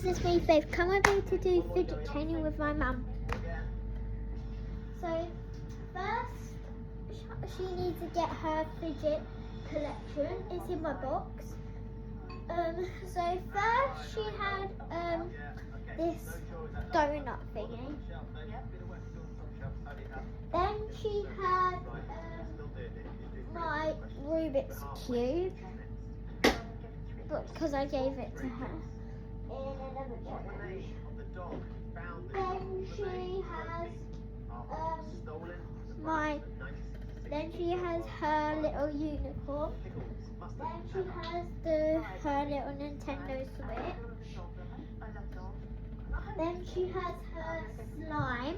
guys, it's me, Faith. Come over to do fidget training with my mum. So, first, she needs to get her fidget collection. It's in my box. So first she had this donut thingy. Then she had my Rubik's Cube, because I gave it to her in another challenge. Then she has then she has her little unicorn. Then she has her little Nintendo Switch. Then she has her slime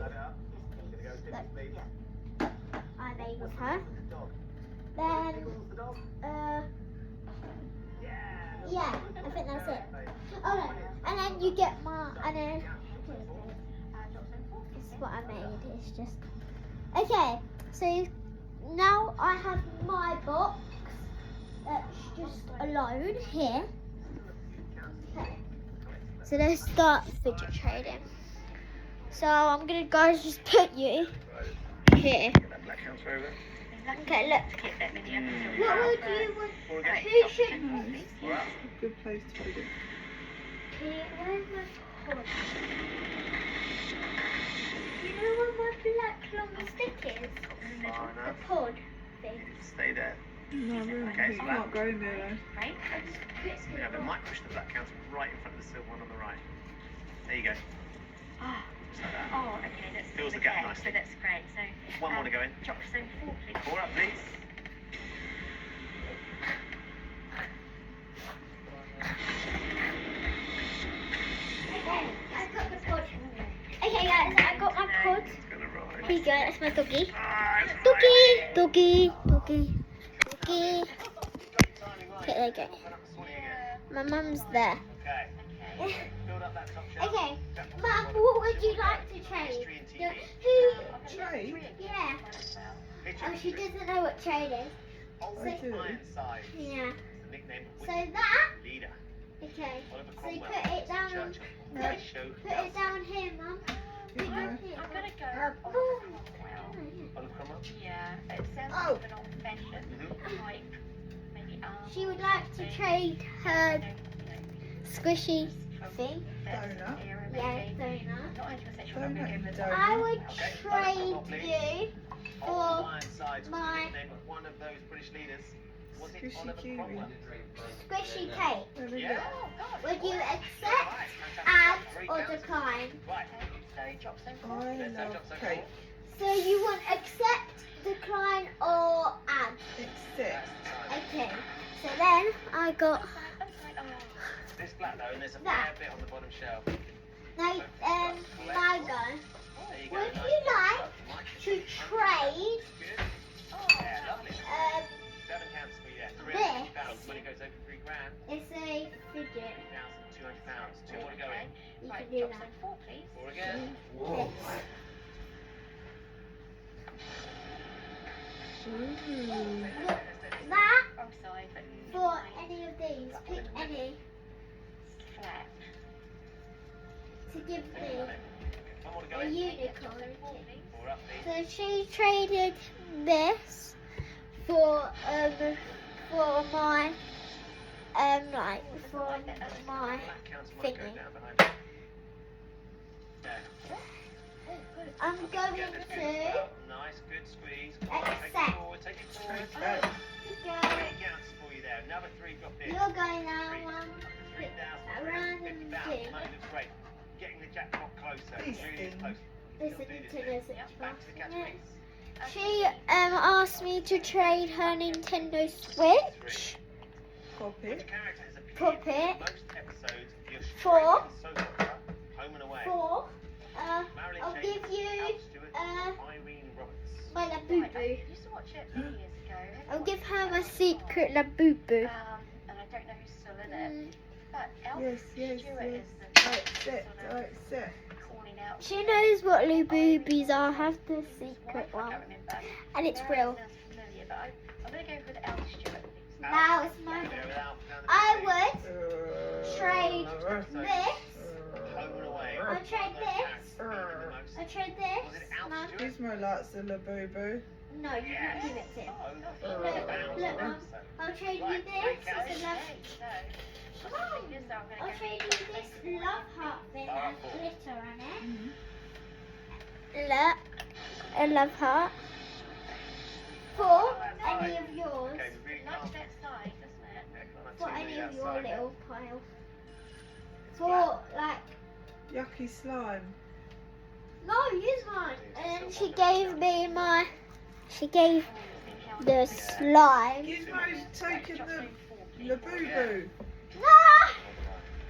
that I made with her. Then yeah, I think that's it. Oh no, and then you get it's what I made. It's just okay. So now I have my box that's just alone here. Okay. So let's start fidget trading. So I'm gonna just put you here. Okay, look. What would you want? Who should? Good place to put it. Where's my pod? You know where my black long stick is? The pod thing. Stay there. No, Okay, you so can't go in there though. Right? Yeah, but might push the black counter right in front of the silver one on the right. There you go. Ah. Just like that. Oh, okay, that's Fills the gap nicely. So that's great. So One more to go in. drop zone 4, please. 4 up, please. I got the pod. Okay guys, I got my pod. It's gonna rise. Here you go, that's my doggy. Ah, Doggy. Okay, there you go. My mum's there. Okay. Build up that top shelf. Okay, Mum, what would you like to trade? Who? Trade? Yeah. Picture Oh, she doesn't know what trade is. Ultimate I do. Ironside. Yeah. The nickname of So Wicked that. Leader. Okay. Oliver So Cromwell. put it down. Churchill. Put, Show put it down here, Mum. Put it down here. I'm going to go. Oh. Oliver Cromwell. Yeah, it sounds Oh. like an old-fashioned type. Maybe She would like to trade her squishy thing. Donut. Yeah, donut. Not 100% sure I'm going to go with Donut. I would Okay, trade Oliver Cromwell, you Oliver for Ironside was my- the nickname of one of those British leaders. Was it Squishy Oliver Kiwi. Cromwell? squishy cake. There we Yeah. go. Would you accept, add, or decline? Right. So drop zone 4. I Let's have love drop zone cake. So you want accept, decline, or add? Except. Okay. So then I got This black though, and there's a That. fair bit on the bottom shelf. now my go. There you go. Would nice. you like Mike, to trade good. Yeah, lovely. 7 counts for you there. £350 when it goes over £3,000. it's a fidget. £3,200. 2 more to go in. You Right, can do drop that. zone 4, please. 4 again. This. Ooh. Look, that Wrong side, but for any of these. Pick any flat. to give me 1 more to go a in. unicorn. 4 up, please. So she traded this for my like for my Black counter might go thingy. down behind you. Yeah. I'm going Yeah, to that's good. Nice, good squeeze. Come on, take it accept. forward, take it forward. Okay. Go. 3 counts for you there. Another 3 drop in. You're going now, Three. Mum. £3,350. Random Money looks great. Getting the jackpot closer. It really is close. Listen Still do to this this. bit. Back to the catch, please. She asked me to trade her Nintendo Switch Pop Which it. character has appeared Pop in it. most episodes of the For Australian soap opera Home and Away? for. Marilyn I'll Chambers, give you Al Stewart, Irene Roberts. my Right, I Labubu. used to watch it a few years ago. I'll give her my secret Labubu. And I don't know who's still in it. But Al Yes, yes, Stewart yes. is the I accept. I accept. calling out. She knows what Labubis are. I have the His secret wife, I one, can't remember. and it's Mary real. sounds familiar, but I'm going to go with Al Stewart. Now it's my. There we are, down the I page. would trade this trade Was this? it out Mum? to it? Gizmo likes the Labubu. No, you can't give it to him. Over Look, £1,000. look, Mum. I'll trade you Right, this. okay. It's a love. Come on. I'll trade you this love heart thing that has glitter on it. Look, a love heart. For any of yours. Okay, we really Likes can't. that side, doesn't it? Yeah, can't have For too many any of your outside. little piles. It's For black. like, Yucky slime. no, use mine. And then she gave me my. She gave the slime. Gizmo's taken the Labubu. No!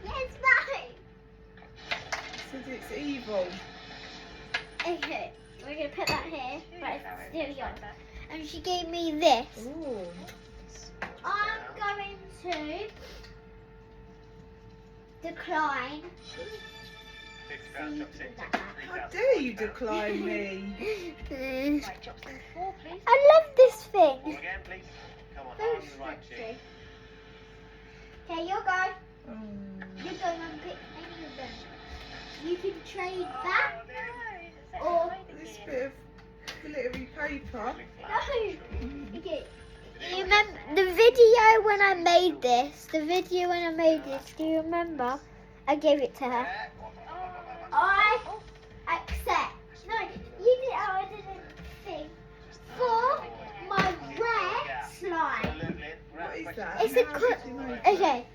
Yes, mine. Says it's evil. Okay, we're gonna put that here, but it's still young. And she gave me this. Ooh. I'm going to decline. £50 drops in. How dare you decline me? Right, drops in 4, please. I love this thing. All again, please. Come on, Very on the right cheek. stretchy. Okay, you go. You Oh. go and pick any of them. You can trade Oh, that. No, Or This bit of glittery paper. no. Okay. You remember the video when I made this? The video when I made this. Do you remember? I gave it to her. I accept. No, you did. Oh, I didn't think. For my red slime. What is that? It's a How cut. did you make it? Okay.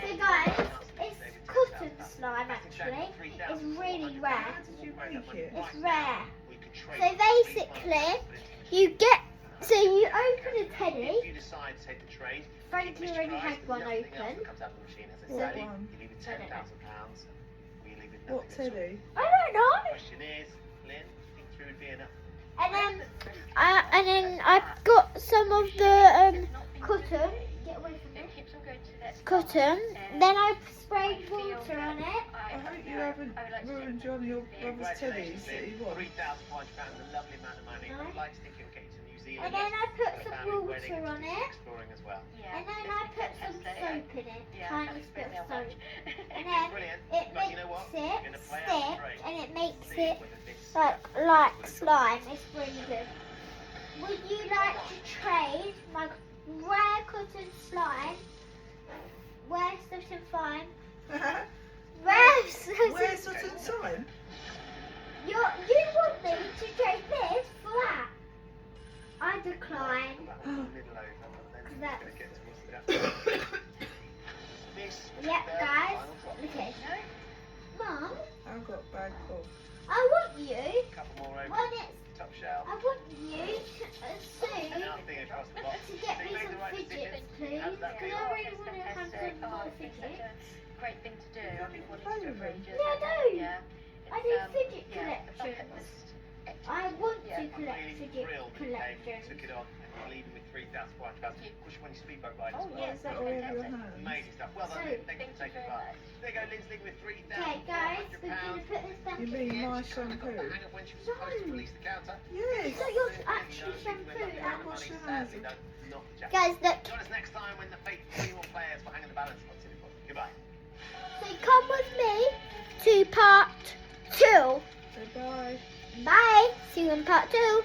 So guys, it's cotton slime actually. It's really rare. How did you make it? It's rare. So basically, you get. So you open a teddy. If you decide to take the trade, Frankie already had one nothing else open. that comes out of the machine as a What teddy. one? You leave with I don't know. £10,000. We leave with What nothing at all. teddy? I don't know. Question is, Lynn, think through would be enough. And then I got some of the cotton. Get away from It me. keeps on going to that Cotton. side, Then I and sprayed feel water that on it. I hope you haven't ruined your brother's teddies that he won. £3,500, a lovely amount of money. No. I'd like to think you'll get to New Zealand. And then I put Got a some family wedding water and on do some it. exploring as well. Yeah, And then this I is put some fantastic. soap in it. Yeah, Tiny that's bit of been soap. much. And then Brilliant. it But makes you know what? it We're gonna play out stick the trade. and it makes See it whether this- like slime. It's really good. Would you like to trade my rare cotton slime? Where's Sutton Fine? Where's Sutton? Where's Sutton Sign? You want me to trade this for that? I decline. That's- Yep, guys. Okay. Mum, I've got bag full. I want you. Couple more over. When it's, Top shelf. I want you soon Nothing across the box. to get So me you made some the right fidgets, decision. please. How's that Because feel? I really want to have some more It's such fidgets. a great thing to do. I've been wanting to do it for ages. Yeah, I do. Yeah. I It's, do fidget yeah, the bucket collections. list. I want Yeah, to I'm collect really fidget thrilled that you came, collections. took it on, and you're leaving with £3,500. Of course, when you speedboat ride as Oh, well. yeah, Is that all over your fantastic. hands? Amazing stuff. Well done, So, Lynn. Thank you Thank for you taking very part. much. There you go, Lynn's leaving with Okay, guys, we're going £3,400. to put this back You in. mean my Hang shampoo? up when she was supposed to No. release the counter. Yes. It's not your actual shampoo. That was your hands. Guys, look. Join us next time when the fate of 3 more players for hanging the balance on City Point. Goodbye. So come with me to part 2. Bye bye. Bye. See you in part 2.